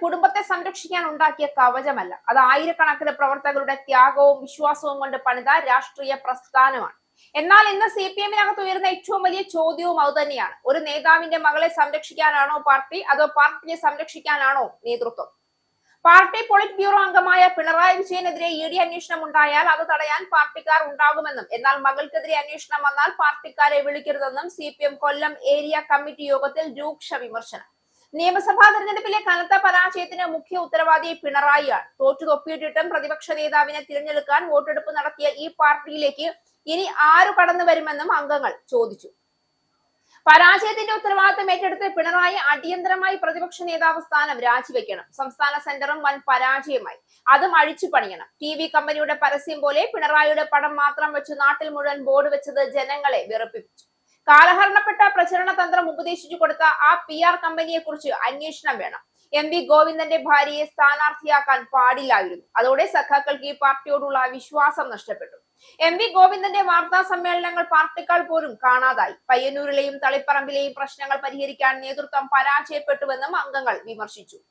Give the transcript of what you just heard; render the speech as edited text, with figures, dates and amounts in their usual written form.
കുടുംബത്തെ സംരക്ഷിക്കാൻ ഉണ്ടാക്കിയ കവചമല്ല, അത് ആയിരക്കണക്കിന് പ്രവർത്തകരുടെ ത്യാഗവും വിശ്വാസവും കൊണ്ട് പണിത രാഷ്ട്രീയ പ്രസ്ഥാനമാണ്. എന്നാൽ ഇന്ന് CPM-നകത്ത് ഉയർന്ന ഏറ്റവും വലിയ ചോദ്യവും അതുതന്നെയാണ്. ഒരു നേതാവിന്റെ മകളെ സംരക്ഷിക്കാനാണോ പാർട്ടി, അതോ പാർട്ടിയെ സംരക്ഷിക്കാനാണോ നേതൃത്വം? പാർട്ടി പോളിറ്റ് ബ്യൂറോ അംഗമായ പിണറായി വിജയനെതിരെ ED അന്വേഷണം ഉണ്ടായാൽ അത് തടയാൻ പാർട്ടിക്കാർ ഉണ്ടാകുമെന്നും, എന്നാൽ മകൾക്കെതിരെ അന്വേഷണം വന്നാൽ പാർട്ടിക്കാരെ വിളിക്കരുതെന്നും CPM കൊല്ലം ഏരിയ കമ്മിറ്റി യോഗത്തിൽ രൂക്ഷ വിമർശനം. നിയമസഭാ തെരഞ്ഞെടുപ്പിലെ കനത്ത പരാജയത്തിന് മുഖ്യ ഉത്തരവാദി പിണറായിയാണ്. തോറ്റുതൊപ്പിയിട്ടിട്ടും പ്രതിപക്ഷ നേതാവിനെ തിരഞ്ഞെടുക്കാൻ വോട്ടെടുപ്പ് നടത്തിയ ഈ പാർട്ടിയിലേക്ക് ഇനി ആരു കടന്നു വരുമെന്നും അംഗങ്ങൾ ചോദിച്ചു. പരാജയത്തിന്റെ ഉത്തരവാദിത്തം ഏറ്റെടുത്ത് പിണറായി അടിയന്തരമായി പ്രതിപക്ഷ നേതാവ് സ്ഥാനം രാജിവെക്കണം. സംസ്ഥാന സെന്ററും വൻ പരാജയമായി, അതും അഴിച്ചു പണിയണം. TV കമ്പനിയുടെ പരസ്യം പോലെ പിണറായിയുടെ പടം മാത്രം വെച്ച് നാട്ടിൽ മുഴുവൻ ബോർഡ് വെച്ചത് ജനങ്ങളെ വിറപ്പിച്ചു. കാലഹരണപ്പെട്ട പ്രചരണ തന്ത്രം ഉപദേശിച്ചു കൊടുത്ത ആ PR കമ്പനിയെ കുറിച്ച് അന്വേഷണം വേണം. MV ഗോവിന്ദന്റെ ഭാര്യയെ സ്ഥാനാർത്ഥിയാക്കാൻ പാടില്ലായിരുന്നു. അതോടെ സഖാക്കൾക്ക് ഈ പാർട്ടിയോടുള്ള വിശ്വാസം നഷ്ടപ്പെട്ടു. MV ഗോവിന്ദന്റെ വാർത്താ സമ്മേളനങ്ങൾ പാർട്ടിക്കാർ പോലും കാണാതായി. പയ്യന്നൂരിലെയും തളിപ്പറമ്പിലെയും പ്രശ്നങ്ങൾ പരിഹരിക്കാൻ നേതൃത്വം പരാജയപ്പെട്ടുവെന്നും അംഗങ്ങൾ വിമർശിച്ചു.